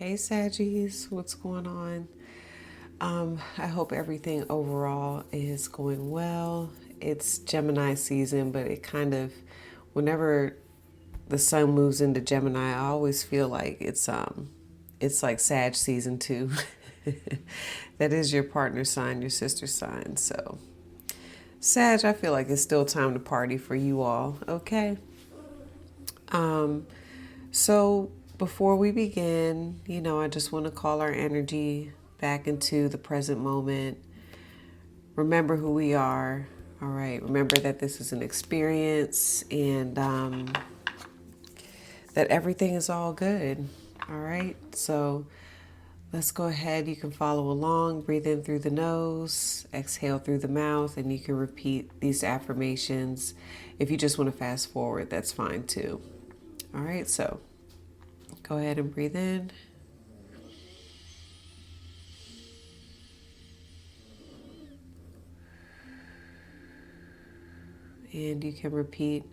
Hey Saggies, what's going on? I hope everything overall is going well. It's Gemini season, but it kind of, whenever the sun moves into Gemini, I always feel like it's like Sag season too. That is your partner sign, your sister sign. So, Sag, I feel like it's still time to party for you all. Okay. Um, So, before we begin, I just want to call our energy back into the present moment. Remember who we are. All right. Remember that this is an experience and that everything is all good. All right. So, let's go ahead. You can follow along. Breathe in through the nose, exhale through the mouth, and you can repeat these affirmations. If you just want to fast forward, that's fine too. All right. So, go ahead and breathe in. And you can repeat,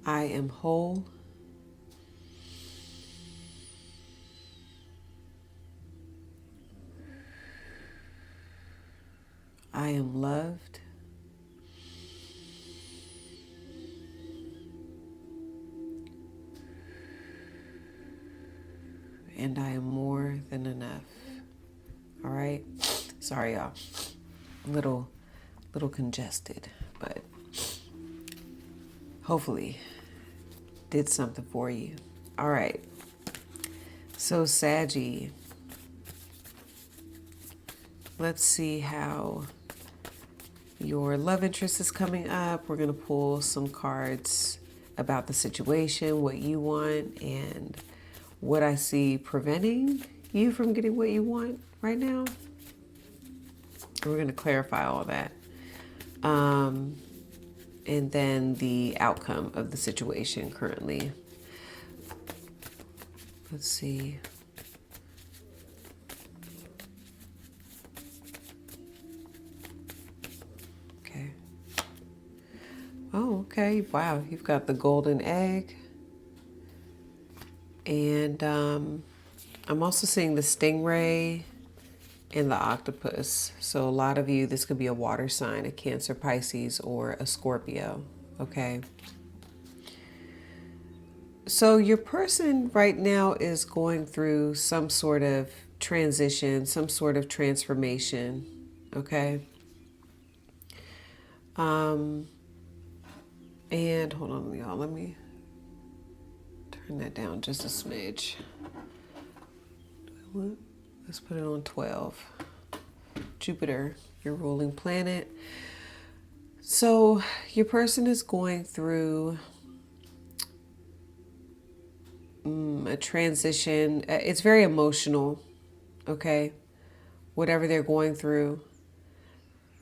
I am whole. I am loved. And I am more than enough. All right. Sorry, y'all. Little, little congested, but hopefully did something for you. All right. So, Saggy, let's see how your love interest is coming up. We're going to pull some cards about the situation, what you want, and what I see preventing you from getting what you want right now. We're going to clarify all that. And then the outcome of the situation currently. Let's see. Okay. Oh, okay. Wow. You've got the golden egg. And I'm also seeing the stingray and the octopus. So a lot of you, this could be a water sign, a Cancer, Pisces, or a Scorpio. Okay. So your person right now is going through some sort of transition, some sort of transformation. Okay. And hold on, y'all. Let me turn that down just a smidge. Let's put it on 12. Jupiter, your ruling planet. So your person is going through a transition. It's very emotional, okay? Whatever they're going through.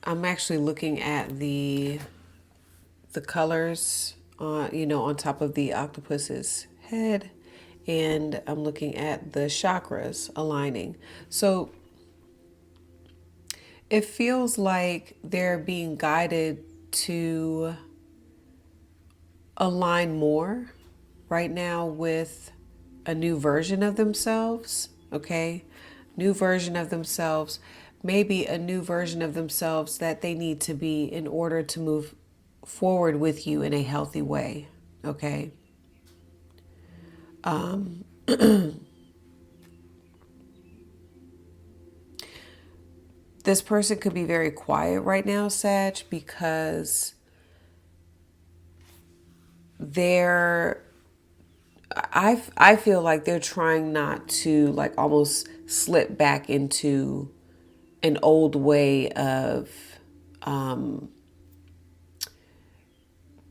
I'm actually looking at the colors on top of the octopus's head, and I'm looking at the chakras aligning. So it feels like they're being guided to align more right now with a new version of themselves, okay? New version of themselves, maybe a new version of themselves that they need to be in order to move forward with you in a healthy way, okay? This person could be very quiet right now, Sag, because they're I feel like they're trying not to like almost slip back into an old way of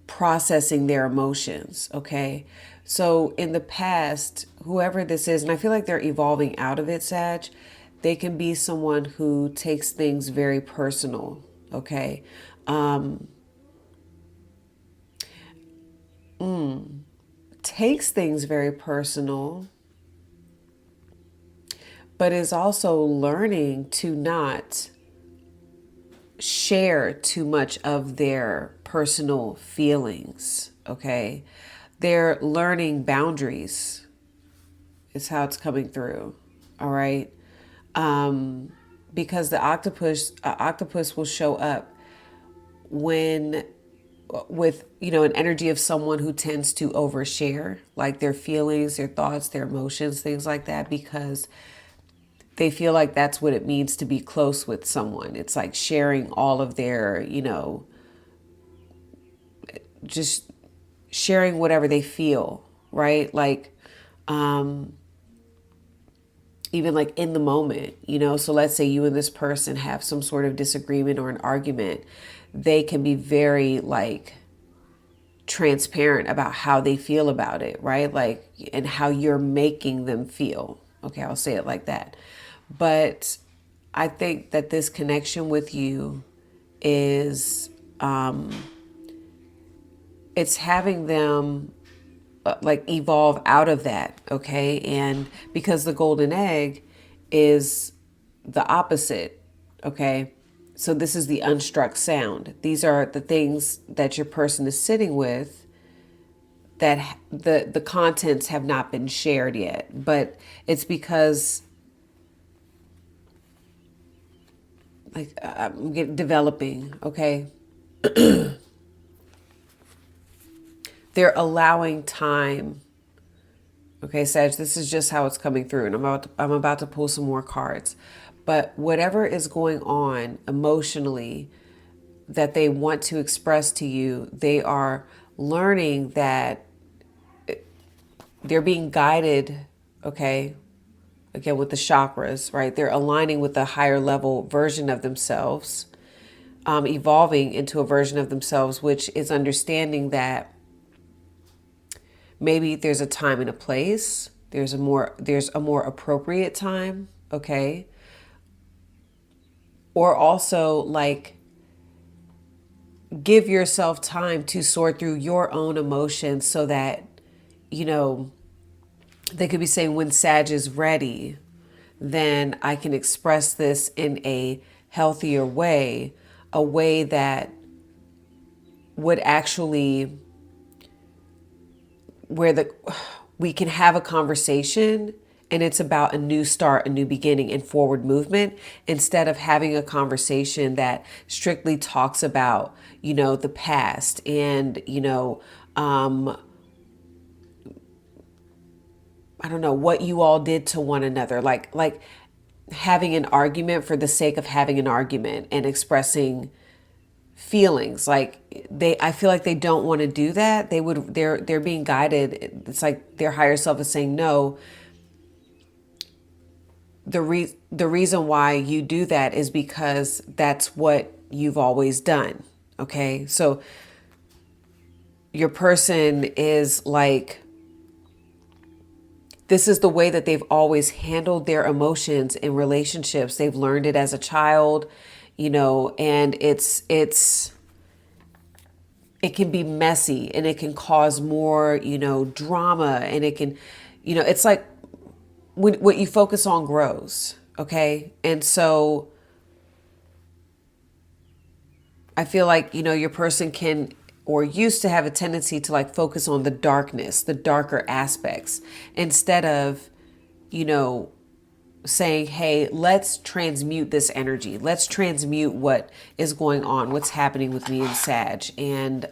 processing their emotions, okay? So in the past, whoever this is, and I feel like they're evolving out of it, Sag, they can be someone who takes things very personal, okay? Takes things very personal, but is also learning to not share too much of their personal feelings, okay? They're learning boundaries. is how it's coming through. All right. Because the octopus will show up when with an energy of someone who tends to overshare, like their feelings, their thoughts, their emotions, things like that, because they feel like that's what it means to be close with someone. It's like sharing all of their, just sharing whatever they feel, right? Like, even like in the moment, so let's say you and this person have some sort of disagreement or an argument. They can be very like transparent about how they feel about it, right? Like, and how you're making them feel. Okay, I'll say it like that. But I think that this connection with you is, it's having them like evolve out of that. Okay. And because the golden egg is the opposite. Okay. So this is the unstruck sound. These are the things that your person is sitting with that the contents have not been shared yet, but it's because like I'm developing. Okay. They're allowing time. Okay, Sag, this is just how it's coming through. And I'm about to pull some more cards. But whatever is going on emotionally that they want to express to you, they are learning that they're being guided, okay? Again, with the chakras, right? They're aligning with a higher level version of themselves, evolving into a version of themselves, which is understanding that maybe there's a time and a place. There's a more appropriate time, okay? Or also like give yourself time to sort through your own emotions so that, they could be saying when Sag is ready, then I can express this in a healthier way, a way that would actually we can have a conversation and it's about a new start, a new beginning and forward movement, instead of having a conversation that strictly talks about, the past and, I don't know, what you all did to one another. Like having an argument for the sake of having an argument and expressing feelings. Like I feel like they don't want to do that. They're being guided. It's like their higher self is saying, no, the reason why you do that is because that's what you've always done. Okay. So your person is like, this is the way that they've always handled their emotions in relationships. They've learned it as a child, and it can be messy and it can cause more, drama, and it can, it's like what you focus on grows. Okay. And so I feel like, your person can or used to have a tendency to like focus on the darkness, the darker aspects, instead of, saying, hey, let's transmute this energy. Let's transmute what is going on, what's happening with me and Sag, and,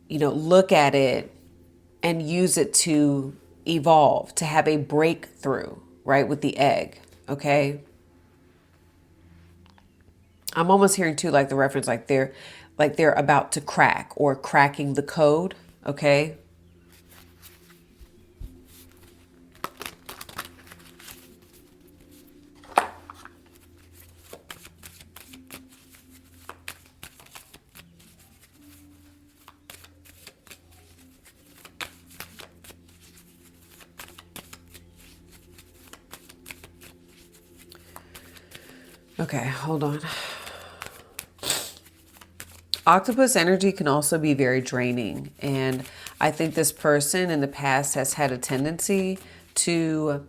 look at it and use it to evolve, to have a breakthrough, right, with the egg. Okay. I'm almost hearing too, like the reference, like they're about to crack or cracking the code. Okay. Okay, hold on. Octopus energy can also be very draining. And I think this person in the past has had a tendency to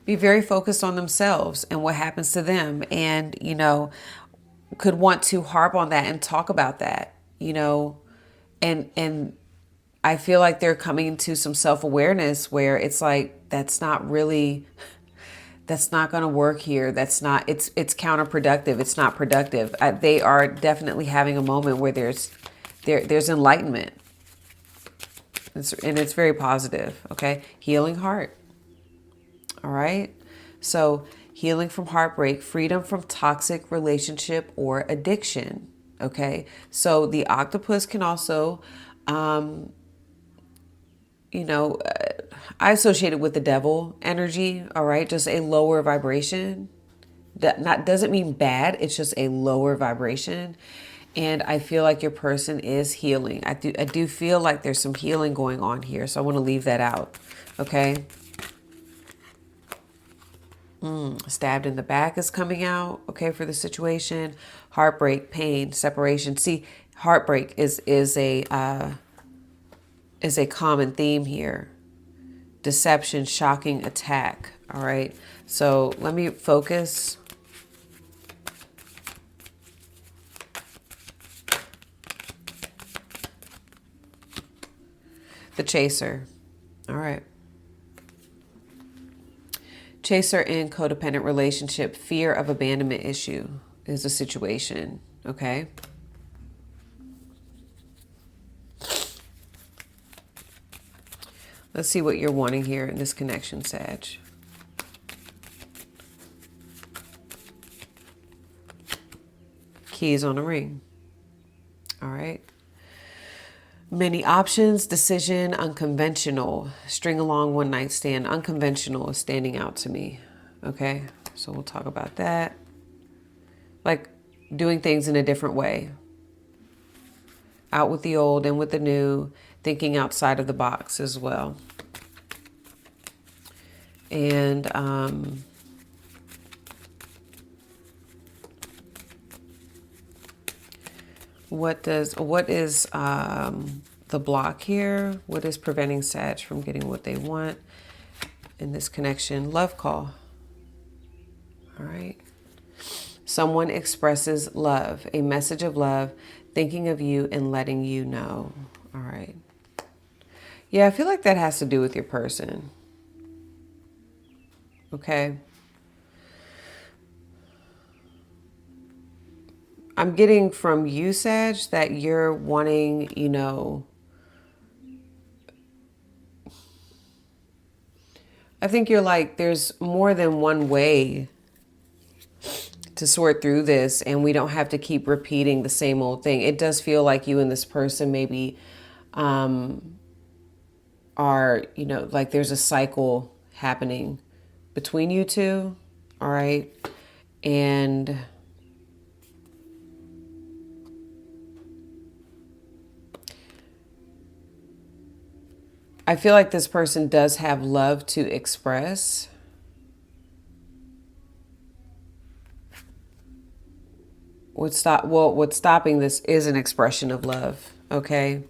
be very focused on themselves and what happens to them. And, could want to harp on that and talk about that, and I feel like they're coming to some self-awareness where it's like, that's not really, that's not going to work here. That's not, it's counterproductive. It's not productive. They are definitely having a moment where there's enlightenment. And it's very positive. Okay. Healing heart. All right. So healing from heartbreak, freedom from toxic relationship or addiction. Okay. So the octopus can also, I associate it with the devil energy. All right. Just a lower vibration. That doesn't mean bad. It's just a lower vibration. And I feel like your person is healing. I do feel like there's some healing going on here. So I want to leave that out. Okay. Stabbed in the back is coming out. Okay. For the situation, heartbreak, pain, separation. See, heartbreak is a common theme here. Deception, shocking attack. All right. So let me focus. The chaser. All right. Chaser in codependent relationship. Fear of abandonment issue is a situation. Okay. Let's see what you're wanting here in this connection, Sag. Keys on a ring. All right. Many options, decision, unconventional, string along, one night stand. Unconventional is standing out to me. Okay. So we'll talk about that. Like doing things in a different way. Out with the old, in with the new, thinking outside of the box as well. And what is the block here? What is preventing Sag from getting what they want in this connection? Love call. All right. Someone expresses love, a message of love, thinking of you and letting you know. All right. Yeah, I feel like that has to do with your person. Okay. I'm getting from you, Sag, that you're wanting, I think you're like, there's more than one way to sort through this, and we don't have to keep repeating the same old thing. It does feel like you and this person maybe are, like there's a cycle happening between you two. All right. And I feel like this person does have love to express. What's stopping this is an expression of love. Okay.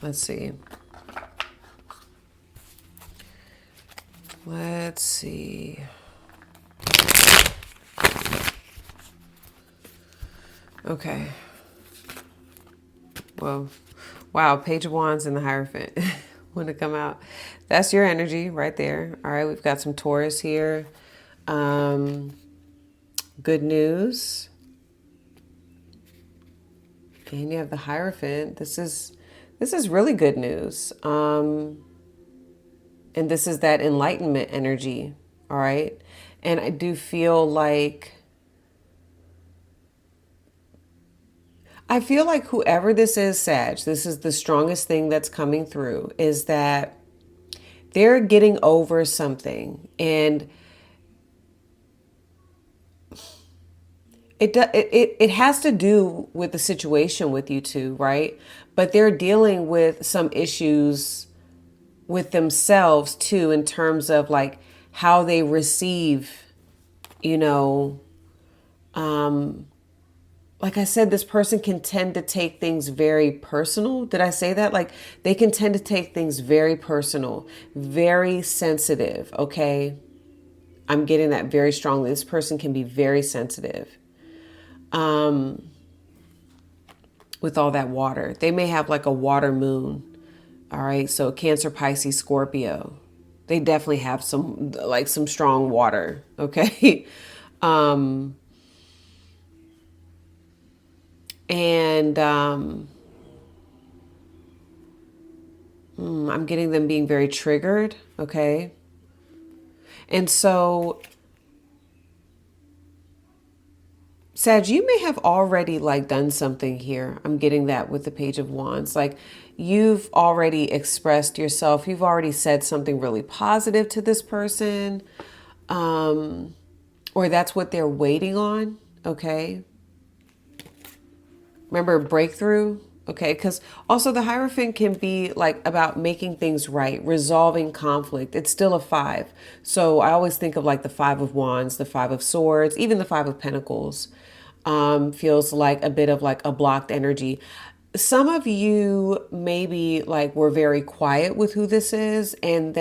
Let's see. Let's see. Okay. Well, wow. Page of Wands and the Hierophant want to come out. That's your energy right there. All right. We've got some Taurus here. Good news. And you have the Hierophant. This is really good news. And this is that enlightenment energy. All right. And I do feel like whoever this is, Sag, this is the strongest thing that's coming through, is that they're getting over something. And it has to do with the situation with you two, right? But they're dealing with some issues with themselves too, in terms of like how they receive, like I said, this person can tend to take things very personal. Did I say that? Like they can tend to take things very personal, very sensitive. Okay. I'm getting that very strongly. This person can be very sensitive. with all that water. They may have like a water moon. All right. So Cancer, Pisces, Scorpio. They definitely have some strong water. Okay. um, and I'm getting them being very triggered. Okay. And so, Sag, you may have already like done something here. I'm getting that with the Page of Wands. Like you've already expressed yourself. You've already said something really positive to this person. Or that's what they're waiting on. Okay. Remember breakthrough? Okay, because also the Hierophant can be like about making things right, resolving conflict. It's still a five. So I always think of like the Five of Wands, the Five of Swords, even the Five of Pentacles. Feels like a bit of like a blocked energy. Some of you maybe like were very quiet with who this is, and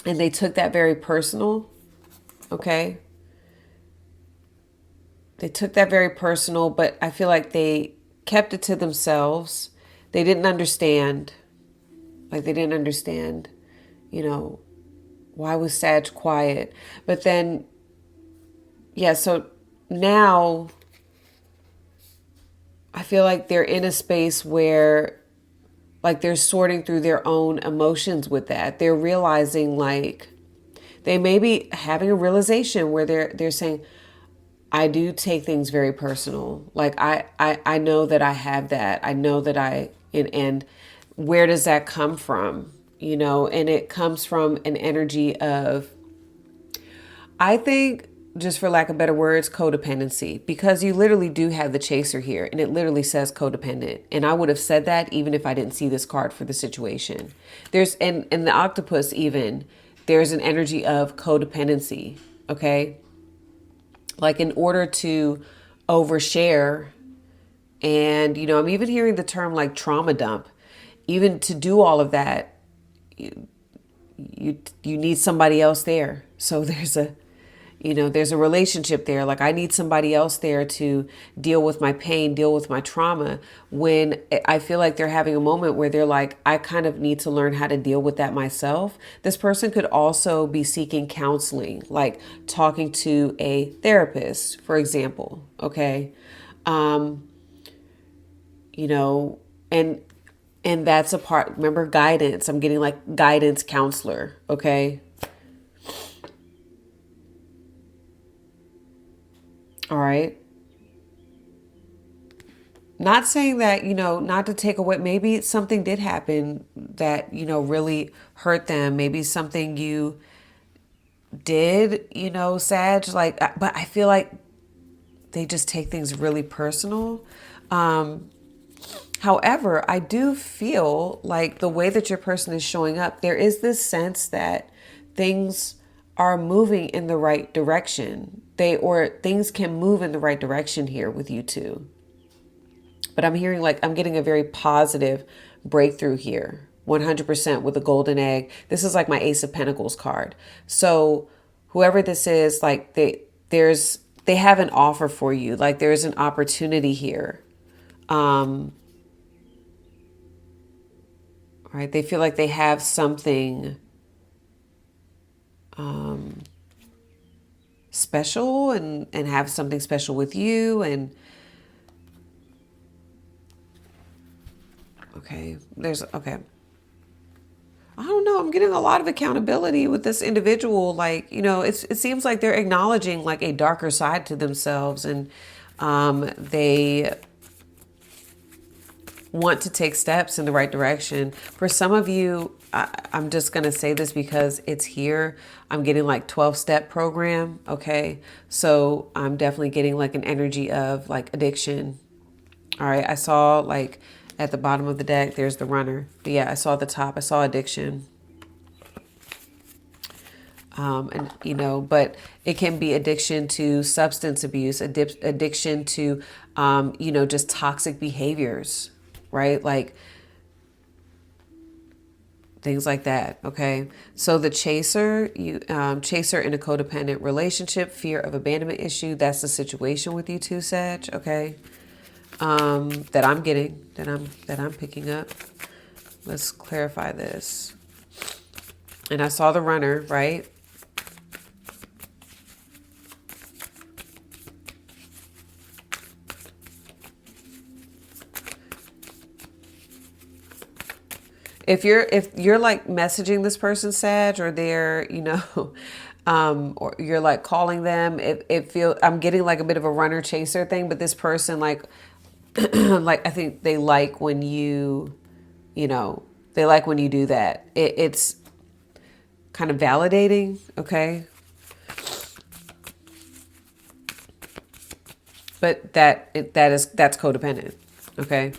they took that very personal. Okay. They took that very personal, but I feel like they kept it to themselves. They didn't understand. Like they didn't understand, you know, why was Sag quiet? But then, yeah, so now I feel like they're in a space where like they're sorting through their own emotions with that. They're realizing like they may be having a realization where they're saying, I do take things very personal. Like I know that I have that. I know that and where does that come from? You know, and it comes from an energy of, I think, just for lack of better words, codependency, because you literally do have the Chaser here and it literally says codependent. And I would have said that even if I didn't see this card for the situation. And the octopus even, there's an energy of codependency. Okay. Like in order to overshare, and, you know, I'm even hearing the term like trauma dump, even to do all of that, you need somebody else there. So there's a relationship there. Like I need somebody else there to deal with my pain, deal with my trauma. When I feel like they're having a moment where they're like, I kind of need to learn how to deal with that myself. This person could also be seeking counseling, like talking to a therapist, for example. Okay. You know, and that's a part, remember guidance. I'm getting like guidance counselor. Okay. All right. Not saying that, you know, not to take away, maybe something did happen that, you know, really hurt them. Maybe something you did, you know, Sag, like, but I feel like they just take things really personal. However, I do feel like the way that your person is showing up, there is this sense that things are moving in the right direction. Or things can move in the right direction here with you two. But I'm hearing like I'm getting a very positive breakthrough here. 100% with the golden egg. This is like my Ace of Pentacles card. So whoever this is, like they have an offer for you. Like there's an opportunity here. Right? They feel like they have something special and have something special with you. And okay, okay. I don't know. I'm getting a lot of accountability with this individual. Like, you know, it seems like they're acknowledging like a darker side to themselves, and they want to take steps in the right direction. For some of you, I'm just going to say this because it's here. I'm getting like 12-step program. Okay. So I'm definitely getting like an energy of like addiction. All right. I saw like at the bottom of the deck, there's the runner. But yeah, I saw the top. I saw addiction. And, you know, but it can be addiction to substance abuse, addiction to, you know, just toxic behaviors, right? Like things like that. Okay. So the chaser, chaser in a codependent relationship, fear of abandonment issue. That's the situation with you two, Sag. Okay. that I'm getting, that I'm picking up. Let's clarify this. And I saw the runner, right? If you're like messaging this person, Sag, or they're, or you're like calling them, I'm getting like a bit of a runner chaser thing, but this person like like I think they like when they like when you do that. It's kind of validating, okay? But that's codependent, okay?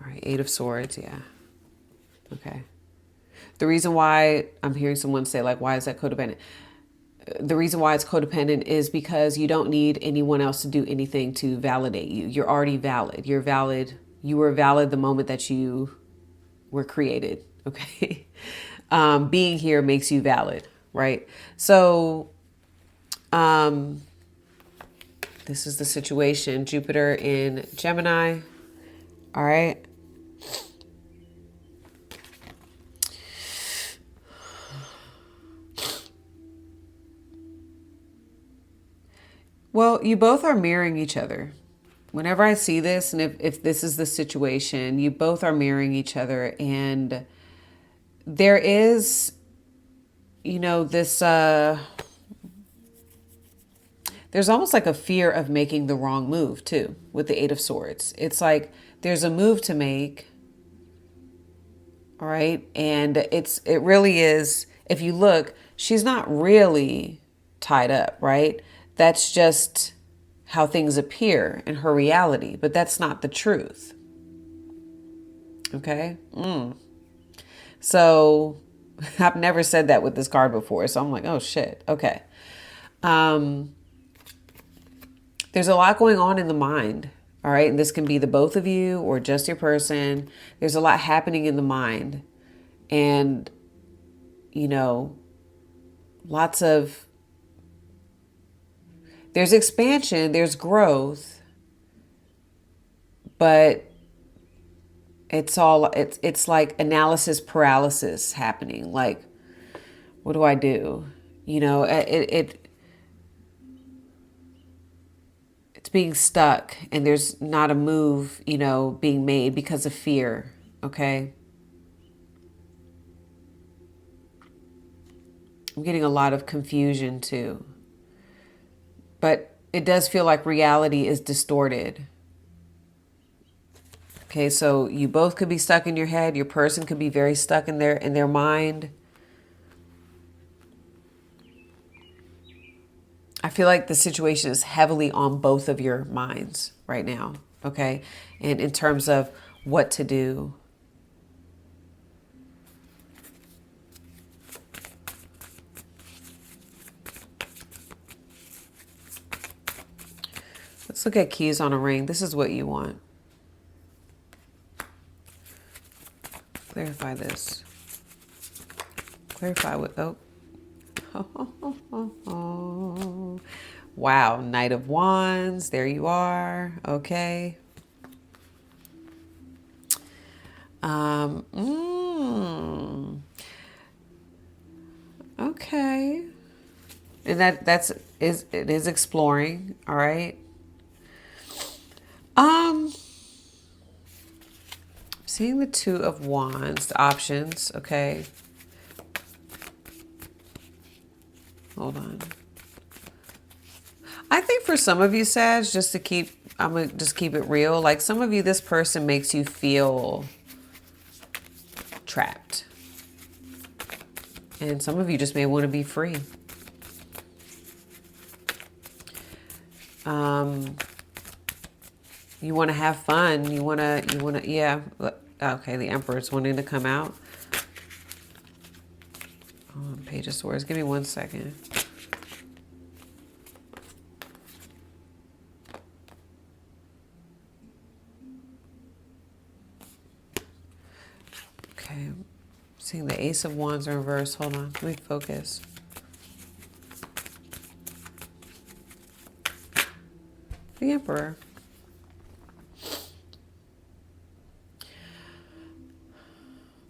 All right, 8 of Swords, yeah. Okay. The reason why I'm hearing someone say like, why is that codependent? The reason why it's codependent is because you don't need anyone else to do anything to validate you. You're already valid. You're valid. You were valid the moment that you were created. Okay. Being here makes you valid, right? So, this is the situation. Jupiter in Gemini. All right. Well, you both are mirroring each other. Whenever I see this, and if this is the situation, you both are mirroring each other. And there is, this, there's almost like a fear of making the wrong move too with the 8 of Swords. It's like there's a move to make. All right. And it really is, if you look, she's not really tied up, right? That's just how things appear in her reality, but that's not the truth. Okay. So I've never said that with this card before. So I'm like, oh shit. Okay. There's a lot going on in the mind. All right. And this can be the both of you or just your person. There's a lot happening in the mind. And, there's expansion, there's growth, but it's like analysis paralysis happening. Like, what do I do? It's being stuck and there's not a move, being made because of fear. Okay. I'm getting a lot of confusion too. But it does feel like reality is distorted. Okay, so you both could be stuck in your head. Your person could be very stuck in their mind. I feel like the situation is heavily on both of your minds right now. Okay, and in terms of what to do. Let's look at keys on a ring. This is what you want. Clarify this. Clarify what, Wow, Knight of Wands. There you are. Okay. Okay. And it is exploring. All right. Seeing the 2 of Wands, the options, okay. Hold on. I think for some of you, Sag, I'm going to just keep it real. Like some of you, this person makes you feel trapped. And some of you just may want to be free. You want to have fun. You want to, yeah. Okay, the Emperor's wanting to come out. Oh, Page of Swords. Give me 1 second. Okay, seeing the Ace of Wands in reverse. Hold on, let me focus. the Emperor.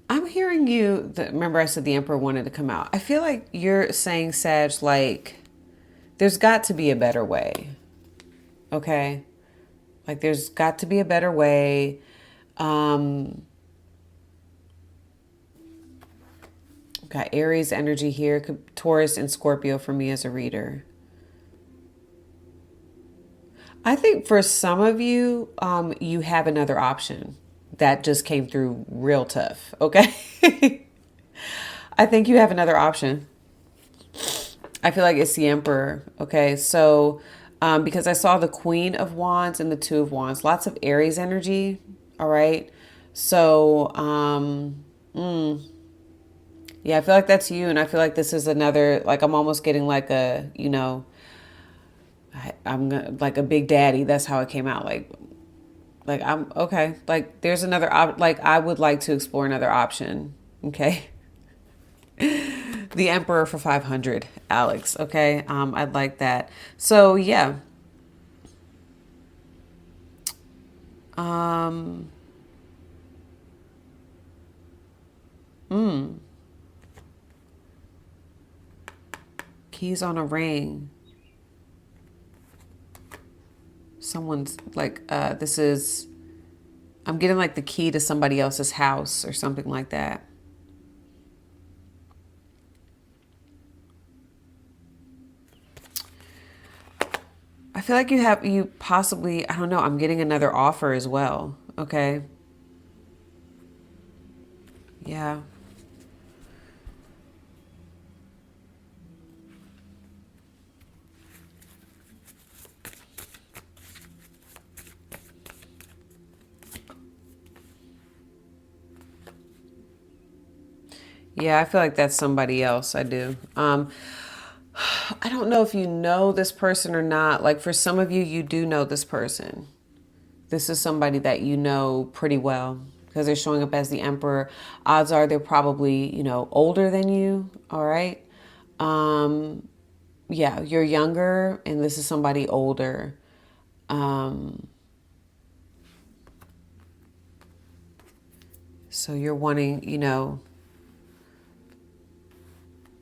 I'm hearing you. Remember, I said the Emperor wanted to come out. I feel like you're saying, Sag, like, there's got to be a better way. Okay? Like, there's got to be a better way. Got Aries energy here. Taurus and Scorpio for me as a reader. I think for some of you, you have another option. That just came through real tough. Okay? I think you have another option. I feel like it's the Emperor. Okay, so because I saw the Queen of Wands and the Two of Wands, lots of Aries energy. All right, so yeah, I feel like that's you, and I feel like this is another. Like I'm almost getting like a, I'm like a big daddy. That's how it came out. Like I'm okay. Like there's another like I would like to explore another option. Okay. The Emperor for 500, Alex. Okay. I'd like that. So yeah. Keys on a ring. Someone's like, I'm getting like the key to somebody else's house or something like that. I feel like you possibly, I don't know, I'm getting another offer as well. Okay. Yeah. Yeah, I feel like that's somebody else. I do. I don't know if you know this person or not. Like for some of you, you do know this person. This is somebody that you know pretty well because they're showing up as the Emperor. Odds are they're probably, older than you. All right. Yeah, you're younger and this is somebody older. So you're wanting,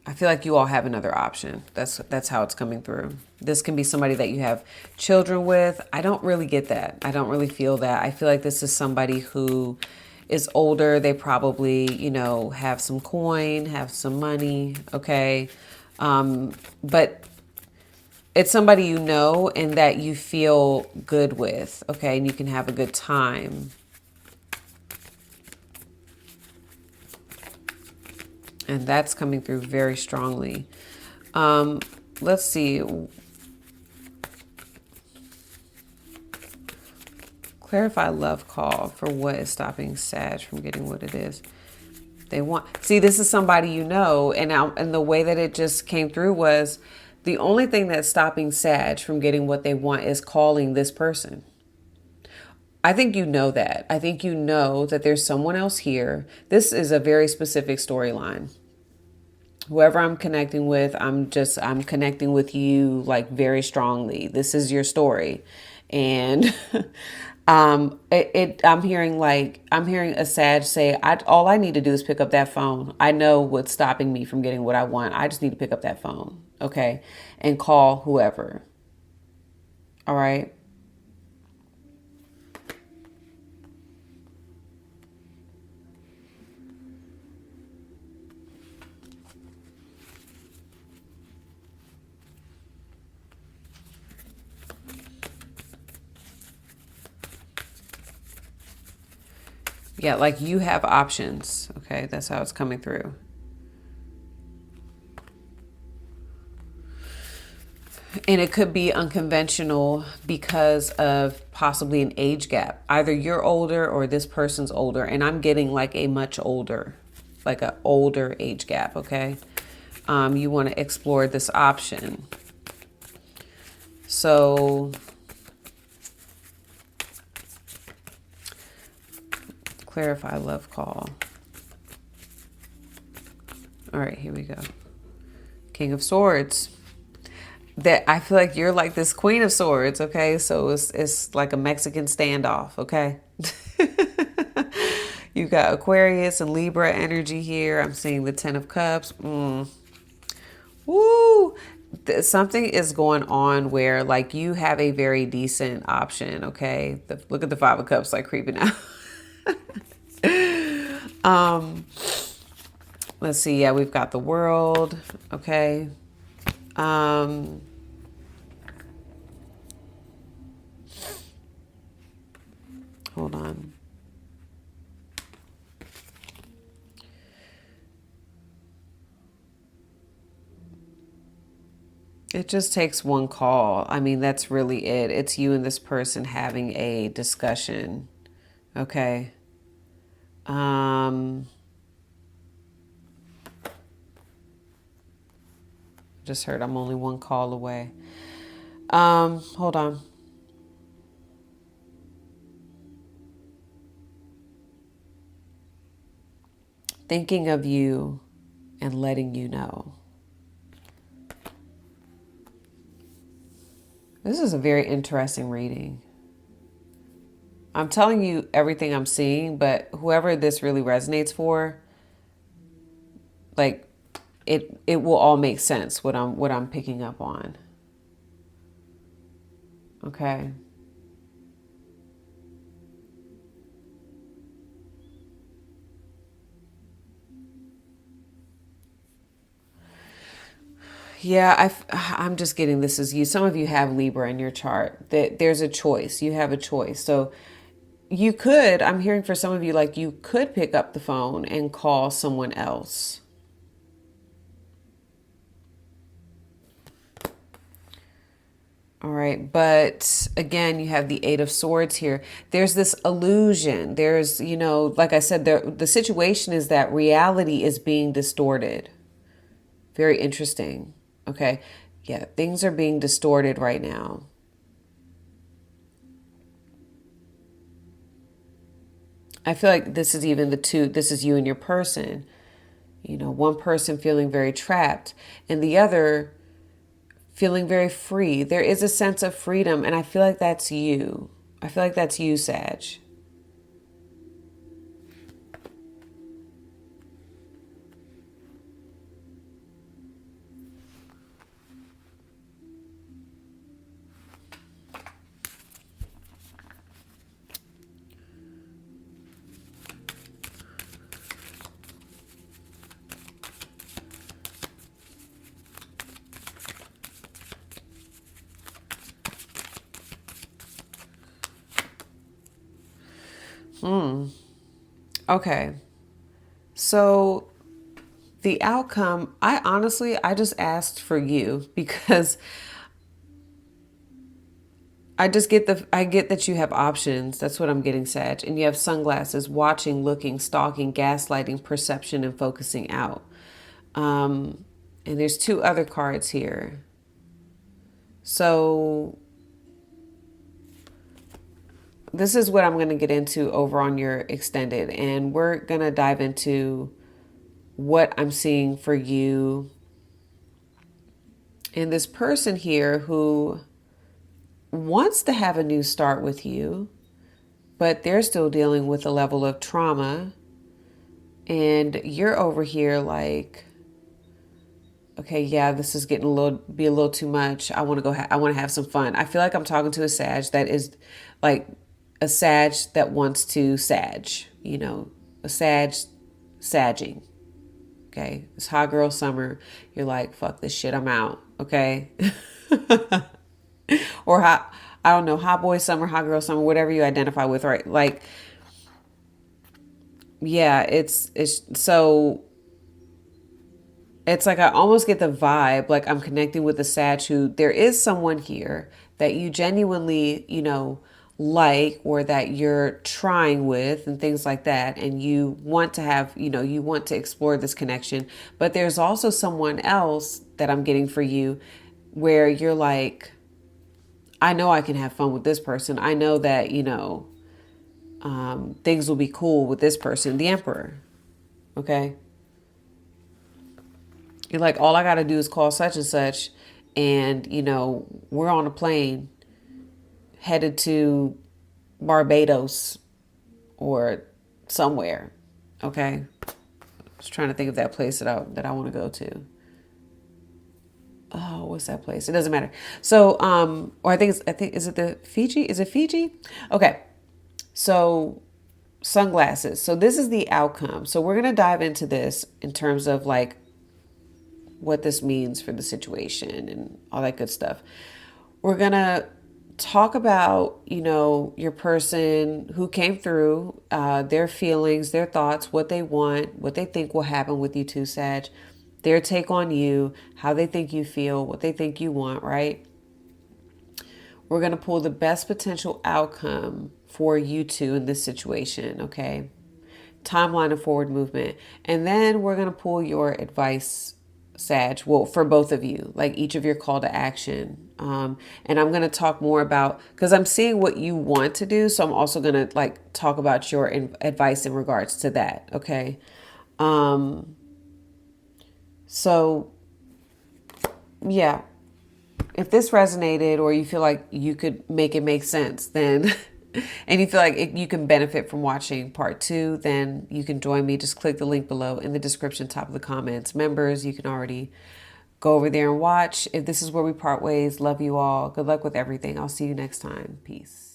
I feel like you all have another option. That's how it's coming through. This can be somebody that you have children with. I don't really get that. I don't really feel that. I feel like this is somebody who is older. They probably, have some coin, have some money. Okay. But it's somebody you know and that you feel good with. Okay. And you can have a good time. And that's coming through very strongly. Let's see. Clarify love call for what is stopping Sag from getting what it is they want. See, this is somebody you know, and the way that it just came through was the only thing that's stopping Sag from getting what they want is calling this person. I think you know that. I think you know that there's someone else here. This is a very specific storyline. Whoever I'm connecting with, I'm connecting with you like very strongly. This is your story. And I'm hearing a Sag say, all I need to do is pick up that phone. I know what's stopping me from getting what I want. I just need to pick up that phone. Okay. And call whoever. All right. Yeah, like you have options. Okay, that's how it's coming through. And it could be unconventional because of possibly an age gap. Either you're older or this person's older. And I'm getting like a much older, like an older age gap, okay? You want to explore this option. So clarify love call. All right, here we go. King of Swords. that I feel like you're like this Queen of Swords, okay? So it's like a Mexican standoff, okay? You got Aquarius and Libra energy here. I'm seeing the Ten of Cups. Woo! Something is going on where like you have a very decent option, okay? Look at the Five of Cups like creeping out. Let's see. Yeah, we've got the World, okay? Um, hold on. It just takes one call. I mean, that's really it. It's you and this person having a discussion. Okay. Um, just heard I'm only one call away. Hold on. Thinking of you and letting you know. This is a very interesting reading. I'm telling you everything I'm seeing, but whoever this really resonates for, like it will all make sense what I'm picking up on. Okay. Yeah, I'm just getting this as you. Some of you have Libra in your chart. There's a choice. You have a choice. So you could, I'm hearing for some of you, like you could pick up the phone and call someone else. All right. But again, you have the Eight of Swords here. There's this illusion. There's, like I said, the situation is that reality is being distorted. Very interesting. Okay. Yeah. Things are being distorted right now. I feel like this is even this is you and your person. One person feeling very trapped and the other feeling very free. There is a sense of freedom, and I feel like that's you. I feel like that's you, Sag. Okay. So the outcome, I just asked for you because I get that you have options. That's what I'm getting, Sag. And you have sunglasses, watching, looking, stalking, gaslighting, perception, and focusing out. And there's two other cards here. So this is what I'm going to get into over on your extended, and we're going to dive into what I'm seeing for you and this person here who wants to have a new start with you, but they're still dealing with a level of trauma. And you're over here like, okay, yeah, this is getting a little too much. I want to I want to have some fun. I feel like I'm talking to a Sag that is like a Sag that wants to Sag, a Sag sagging. Okay. It's hot girl summer. You're like, fuck this shit. I'm out. Okay. Or I don't know, hot boy summer, hot girl summer, whatever you identify with, right? Like, yeah, it's so it's like I almost get the vibe like I'm connecting with the Sag who there is someone here that you genuinely, like, or that you're trying with and things like that. And you want to have, you want to explore this connection. But there's also someone else that I'm getting for you where you're like, I know I can have fun with this person. I know that, things will be cool with this person, the Emperor. Okay. You're like, all I got to do is call such and such and, we're on a plane headed to Barbados or somewhere. Okay. I was trying to think of that place that I want to go to. Oh, what's that place? It doesn't matter. So, or I think is it the Fiji? Is it Fiji? Okay. So sunglasses. So this is the outcome. So we're going to dive into this in terms of like what this means for the situation and all that good stuff. We're going to talk about, your person who came through, their feelings, their thoughts, what they want, what they think will happen with you too, Sag, their take on you, how they think you feel, what they think you want, right? We're going to pull the best potential outcome for you two in this situation, okay? Timeline of forward movement. And then we're going to pull your advice, Sag, well, for both of you, like each of your call to action. And I'm going to talk more about, because I'm seeing what you want to do. So I'm also going to like talk about your advice in regards to that. Okay. So yeah, if this resonated or you feel like you could make it make sense, then, and you feel like you can benefit from watching part 2, then you can join me. Just click the link below in the description, top of the comments. Members, you can already go over there and watch. If this is where we part ways, love you all. Good luck with everything. I'll see you next time. Peace.